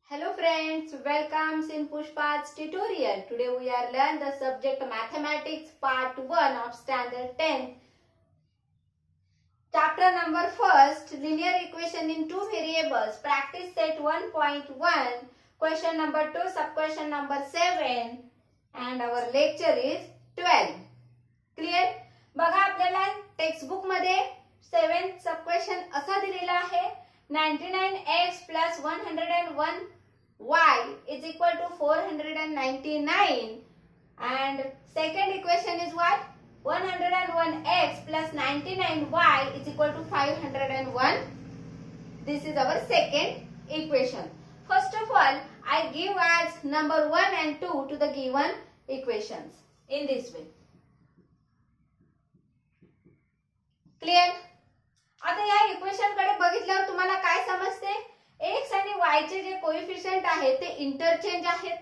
Hello friends, welcome in PUSHPA's tutorial. Today we are learn the subject Mathematics part 1 of standard 10. Chapter number 1, linear equation in two variables, practice set 1.1, question number 2, sub-question number 7 and our lecture is 12. Clear? बघा आपल्याला textbook मध्ये 7th सब-question असा दिलेला आहे 99x plus 101y is equal to 499 and second equation is what? 101x plus 99y is equal to 501. This is our second equation. First of all, I give as number 1 and 2 to the given equations in this way. Clear? आता या equation कडे बघितल्यावर तुम्हाला काय समजते? x आणि y चे जे coefficient आहेत ते इंटरचेंज आहेत,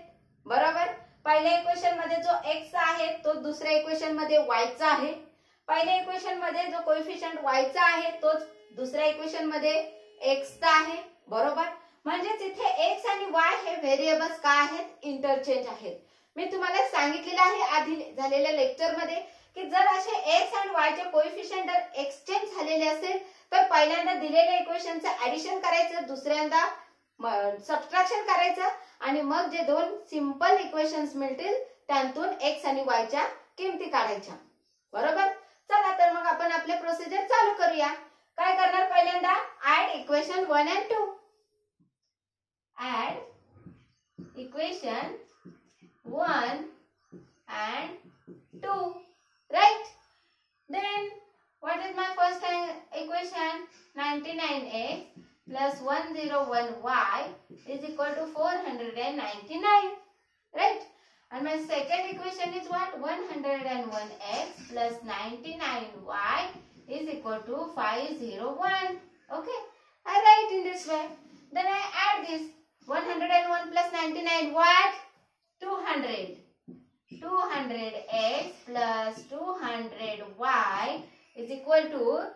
बरोबर? पहिल्या इक्वेशन मध्ये जो x आहे तो दुसऱ्या इक्वेशन मध्ये y चा आहे. पहिल्या इक्वेशन मध्ये जो कोएफिशिएंट y चा आहे तोच दुसऱ्या इक्वेशन मध्ये x चा आहे, बरोबर? म्हणजे इथे x आणि y हे व्हेरिएबल्स काय आहेत? इंटरचेंज आहेत. मी तुम्हाला सांगितलेलं आहे आधी झालेल्या लेक्चर मध्ये की जर असे x आणि y चे कोएफिशिएंट एक्सचेंज झालेले असेल तर पहिल्यांदा दिलेल्या इक्वेशनचं ऍडिशन करायचं, दुसऱ्यांदा सबट्रॅक्शन करायचं आणि मग जे दोन सिंपल इक्वेशन्स मिळतील त्यांतून x आणि y च्या किमती काढायच्या, बरोबर? चला तर मग आपण आपले प्रोसिजर चालू करूया. काय करणार? पहिल्यांदा add equation 1 and 2. Add equation 1 and 2. Right? Then what is my first equation? 99x plus 101y is equal to 499. Right? And my second equation is what? 101x plus 99y is equal to 501. Okay? I write in this way. Then I add this 101 plus 99 what? 200. 200x plus 200y is equal to,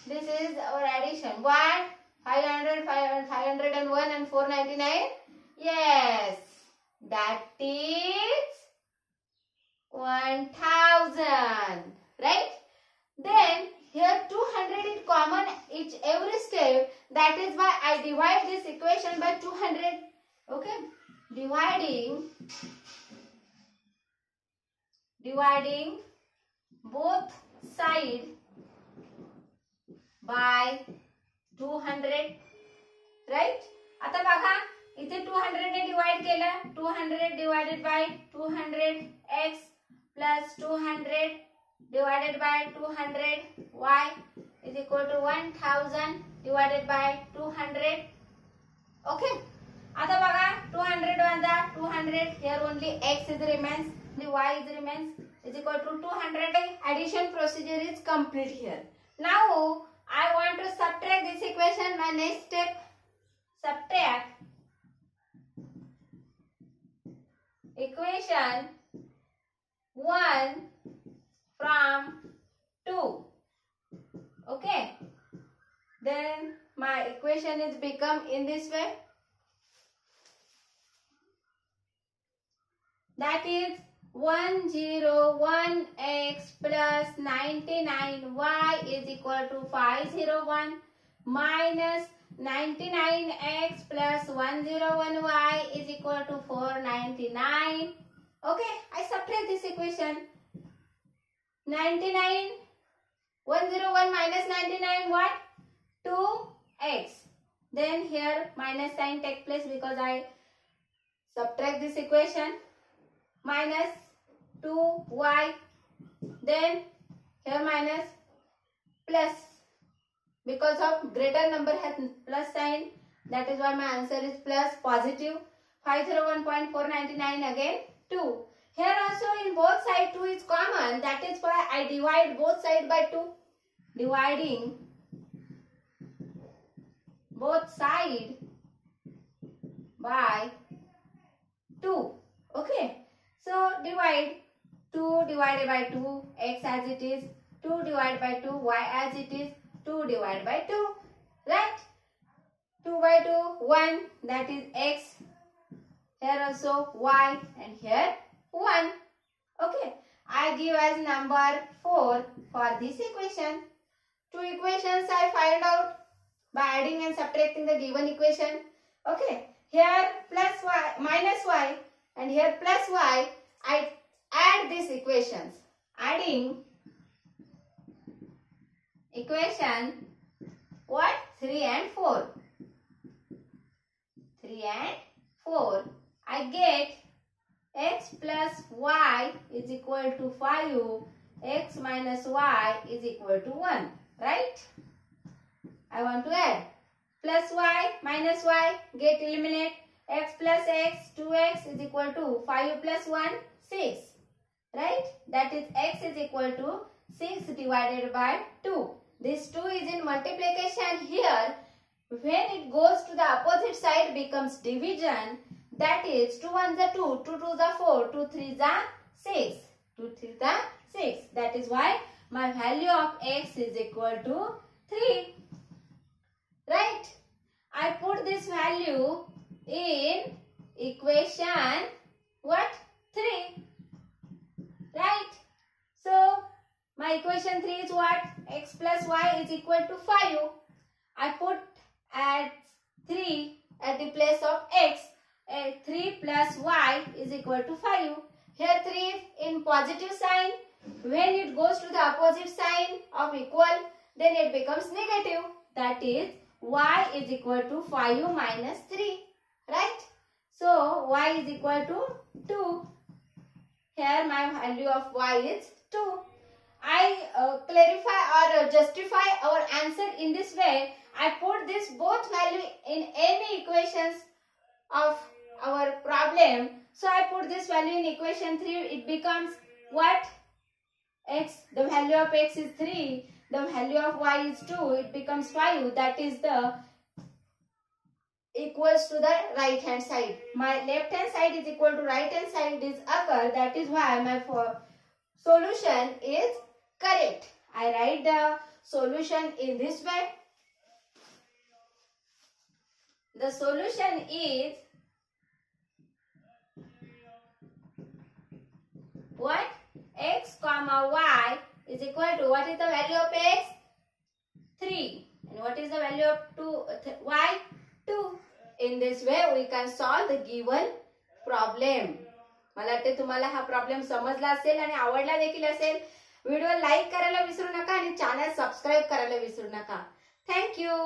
this is our addition, what? 500, 501 and 499. Yes, that is 1000, right? Then here 200 is common each every step. That is why I divide this equation by 200. Okay, dividing both sides by 200, right? आता बघा इथे 200 ने divide केलं, 200 divided by 200x plus 200 divided by 200y is equal to 1000 divided by 200. Okay? आता बघा 200 वजा 200, here only x is remains, the y is remains is equal to 200. Addition procedure is complete here. Now I want to subtract this equation. My next step, subtract equation 1 from 2. Okay, then my equation is become in this way. That is 101x plus 99y is equal to 501 minus 99x plus 101y is equal to 499. Okay, I subtract this equation. 99, 101 minus 99 what? 2x. Then here minus sign takes place because I subtract this equation. Minus 2y, then here minus plus, because of greater number has plus sign, that is why my answer is plus, positive. 501.499 again 2. Here also in both sides 2 is common, that is why I divide both sides by 2. Dividing both sides by 2. Okay. So divide 2 divided by 2, x as it is, 2 divided by 2, y as it is, 2 divided by 2, right? 2 by 2, 1, that is x, here also y, and here 1. Okay, I give as number 4 for this equation. Two equations I find out by adding and subtracting the given equation. Okay, here plus y minus y and here plus y. I add these equations. Adding equation what? 3 and 4. 3 and 4. I get x plus y is equal to 5. X minus y is equal to 1. Right? I want to add. Plus y minus y get eliminate. X plus x 2x is equal to 5 plus 1 6. Right? That is x is equal to 6 divided by 2. This 2 is in multiplication here. When it goes to the opposite side becomes division. That is 2 1s are 2, 2 2s are 4, 2 3s are 6. 2 3s are 6. That is why my value of x is equal to 3. Right? I put this value in equation what? 3. Right? So, my equation 3 is what? X plus y is equal to 5. I put at 3 at the place of x. 3 plus y is equal to 5. Here 3 is in positive sign. When it goes to the opposite sign of equal, then it becomes negative. That is y is equal to 5 minus 3. Right? So, y is equal to 2. Here my value of y is 2. I clarify or justify our answer in this way. I put this both value in any equations of our problem. So I put this value in equation 3. It becomes what? X. The value of x is 3. The value of y is 2. It becomes 5. That is the equals to the right hand side. My left hand side is equal to right hand side is occur. That is why my solution is correct. I write the solution in this way. The solution is what? X comma y is equal to what is the value of x? 3. And what is the value of y? 2. In this way we can solve the given problem. मला वाटते तुम्हाला हा problem समजला असेल आणि आवडला देखील असेल. व्हिडिओ लाईक करायला विसरू नका आणि चॅनल सबस्क्राइब करायला विसरू नका. Thank you.